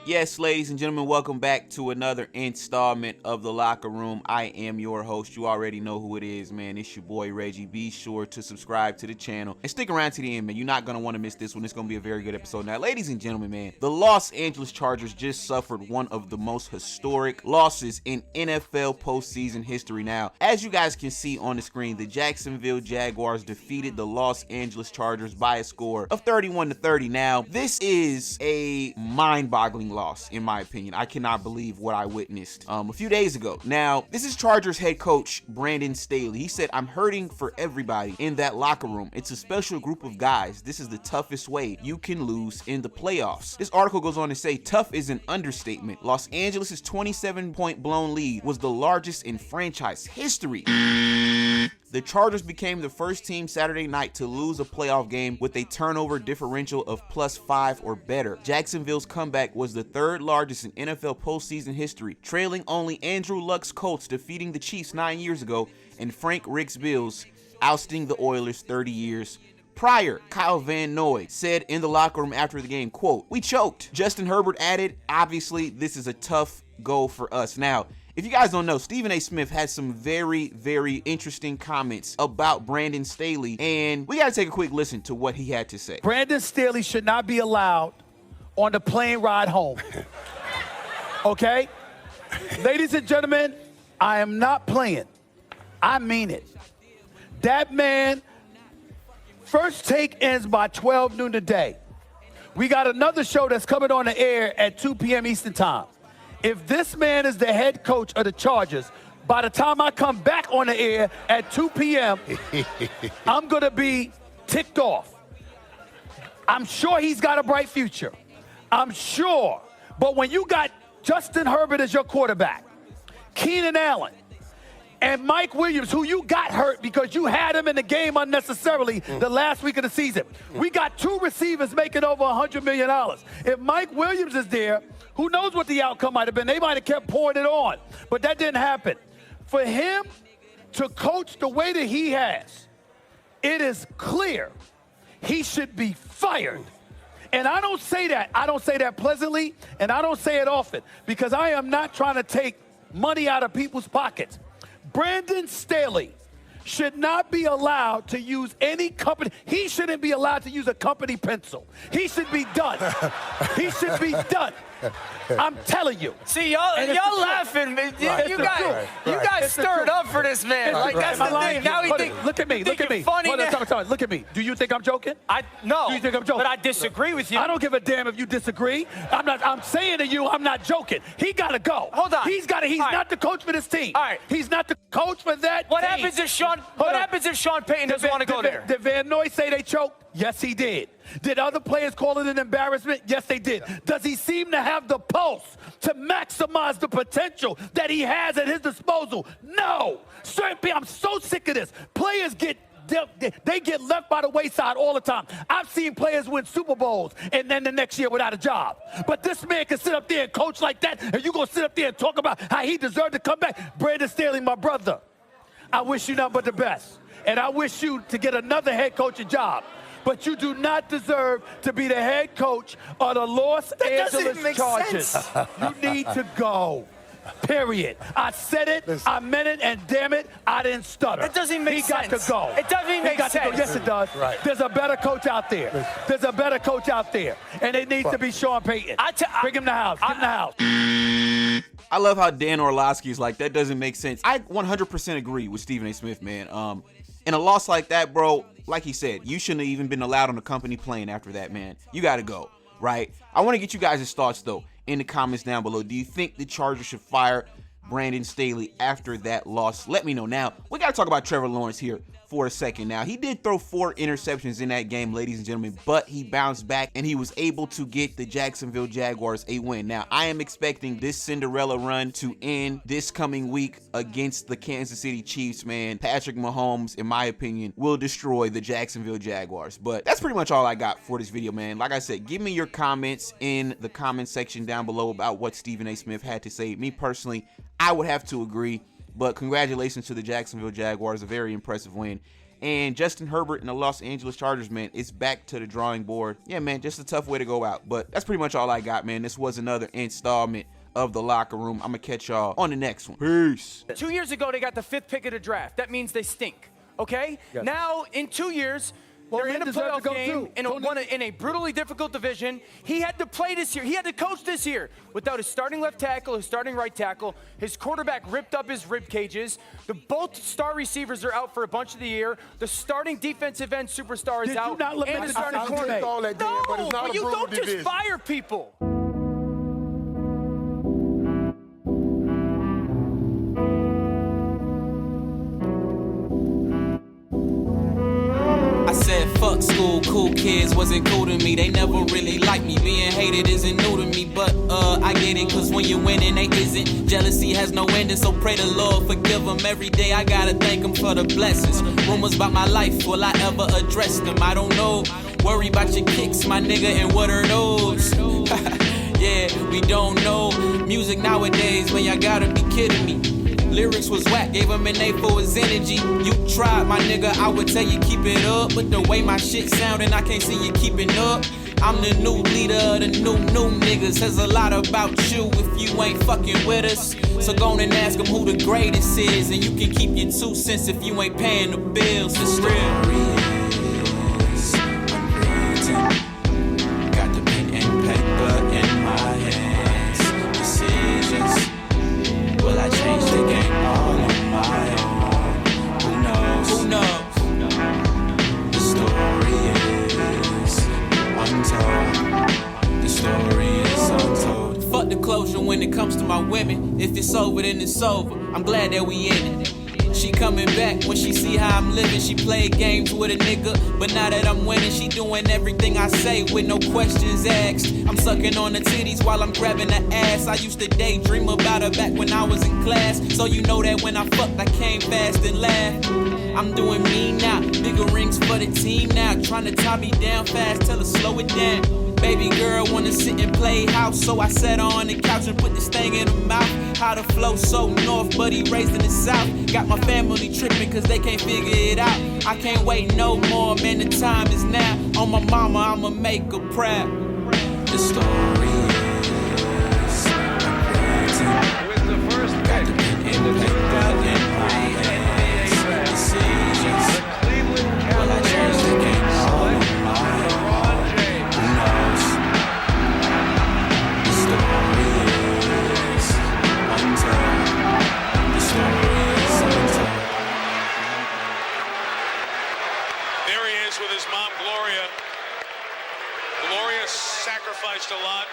Yes, ladies and gentlemen, welcome back to another installment of The Locker Room. I am your host. You already know who it is, man. It's your boy, Reggie. Be sure to subscribe to the channel and stick around to the end, man. You're not going to want to miss this one. It's going to be a very good episode. Now, ladies and gentlemen, man, the Los Angeles Chargers just suffered one of the most historic losses in NFL postseason history. Now, as you guys can see on the screen, the Jacksonville Jaguars defeated the Los Angeles Chargers by a score of 31-30. Now, this is a mind-boggling loss, in my opinion. I cannot believe what I witnessed a few days ago. Now, this is Chargers head coach Brandon Staley. He said, "I'm hurting for everybody in that locker room. It's a special group of guys. This is the toughest way you can lose in the playoffs." This article goes on to say, tough is an understatement. Los Angeles' 27-point blown lead was the largest in franchise history. The Chargers became the first team Saturday night to lose a playoff game with a turnover differential of +5 or better. Jacksonville's comeback was the third largest in NFL postseason history, trailing only Andrew Luck's Colts defeating the Chiefs 9 years ago and Frank Rick's Bills ousting the Oilers 30 years prior. Kyle Van Noy said in the locker room after the game, quote, "We choked." Justin Herbert added, "Obviously, this is a tough goal for us." Now, if you guys don't know, Stephen A. Smith had some very, very interesting comments about Brandon Staley, and we got to take a quick listen to what he had to say. Brandon Staley should not be allowed on the plane ride home. Okay? Ladies and gentlemen, I am not playing. I mean it. That man, First Take ends by 12 noon today. We got another show that's coming on the air at 2 p.m. Eastern Time. If this man is the head coach of the Chargers, by the time I come back on the air at 2 p.m., I'm going to be ticked off. I'm sure he's got a bright future. I'm sure. But when you got Justin Herbert as your quarterback, Keenan Allen, and Mike Williams, who you got hurt because you had him in the game unnecessarily the last week of the season. We got two receivers making over $100 million. If Mike Williams is there, who knows what the outcome might have been? They might have kept pouring it on, but that didn't happen. For him to coach the way that he has, it is clear he should be fired. And I don't say that. I don't say that pleasantly, and I don't say it often because I am not trying to take money out of people's pockets. Brandon Staley should not be allowed to use any company. He shouldn't be allowed to use a company pencil. He should be done. He should be done. I'm telling you. See, y'all laughing. Right. You guys stirred up for this man. Like, that's the thing. Now he think, look at me. Look at me. Funny. Look at me. Do you think I'm joking? No. Do you think I'm joking? But I disagree with you. I don't give a damn if you disagree. I'm saying to you, I'm not joking. He got to go. Hold on. He's not the coach for this team. All right. He's not the coach for that What team. happens if Sean Payton doesn't want to go there? Did Van Noy say they choked? Yes, he did. Did other players call it an embarrassment? Yes, they did. Does he seem to have the pulse to maximize the potential that he has at his disposal? No. I'm so sick of this. Players get left by the wayside all the time. I've seen players win Super Bowls and then the next year without a job. But this man can sit up there and coach like that, and you're going to sit up there and talk about how he deserved to come back? Brandon Staley, my brother, I wish you nothing but the best. And I wish you to get another head coaching job. But you do not deserve to be the head coach of the Los Angeles Chargers. You need to go. Period. I said it, I meant it, and damn it, I didn't stutter. That doesn't make sense. He got to go. It doesn't even make sense. Yes, it does. Right. There's a better coach out there. There's a better coach out there. And it needs to be Sean Payton. Bring him to the house. Give him the house. I love how Dan Orlovsky is like, that doesn't make sense. I 100% agree with Stephen A. Smith, man. In a loss like that, bro, like he said, you shouldn't have even been allowed on the company plane after that, man. You got to go, right? I want to get you guys' thoughts, though, in the comments down below. Do you think the Chargers should fire Brandon Staley after that loss? Let me know. Now, we got to talk about Trevor Lawrence here for a second. Now, he did throw 4 interceptions in that game, ladies and gentlemen, but he bounced back and he was able to get the Jacksonville Jaguars a win. Now, I am expecting this Cinderella run to end this coming week against the Kansas City Chiefs, man. Patrick Mahomes, in my opinion, will destroy the Jacksonville Jaguars. But that's pretty much all I got for this video, man. Like I said, give me your comments in the comment section down below about what Stephen A. Smith had to say. Me personally, I would have to agree. But congratulations to the Jacksonville Jaguars, a very impressive win. And Justin Herbert and the Los Angeles Chargers, man, it's back to the drawing board. Yeah, man, just a tough way to go out. But that's pretty much all I got, man. This was another installment of the Locker Room. I'm going to catch y'all on the next one. Peace. 2 years ago, they got the 5th pick of the draft. That means they stink, okay? Yes. Now, in 2 years, they're in a playoff game in a brutally difficult division. He had to play this year. He had to coach this year without his starting left tackle, his starting right tackle. His quarterback ripped up his rib cages. Both star receivers are out for a bunch of the year. The starting defensive end superstar is out. And the starting corner. No, but you don't just fire people. I said fuck school, cool kids wasn't cool to me. They never really liked me. Being hated isn't new to me, but I get it, cause when you're winning they isn't. Jealousy has no ending, so pray the Lord forgive them. Every day I gotta thank him for the blessings. Rumors about my life, will I ever address them? I don't know. Worry about your kicks, my nigga, and what are those? Yeah, we don't know. Music nowadays, man, y'all gotta be kidding me. Lyrics was whack, gave him an A for his energy. You tried, my nigga, I would tell you keep it up. But the way my shit soundin', I can't see you keeping up. I'm the new leader of the new niggas. Says a lot about you if you ain't fucking with us. So go on and ask them who the greatest is. And you can keep your 2 cents if you ain't paying the bills. It's real. Got the pen and paper in my hands. Decisions. Will I change the game all on my own? Who knows? Who knows? The story is untold. The story is untold. Fuck the closure when it comes to my women. If it's over, then it's over. I'm glad that we in it. She coming back when she see how I'm living. She played games with a nigga, but now that I'm winning, she doing everything I say with no questions asked. I'm sucking on the titties while I'm grabbing the ass. I used to daydream about her back when I was in class. So you know that when I fucked, I came fast and laughed. I'm doing me now, bigger rings for the team now. Trying to tie me down fast, tell her slow it down. Baby girl wanna sit and play house, so I sat her on the couch and put this thing in her mouth. How the flow so north, but he raised in the south. Got my family tripping cause they can't figure it out. I can't wait no more, man, the time is now. On my mama, I'ma make her proud. The story is unwritten. With the first pick in the 2003 NBA draft, Decisions. the Cleveland Will I change the Cavaliers game all on select my own? LeBron James. Who knows? The story is untold. The story is untold. There he is with his mom, Gloria. Gloria sacrificed a lot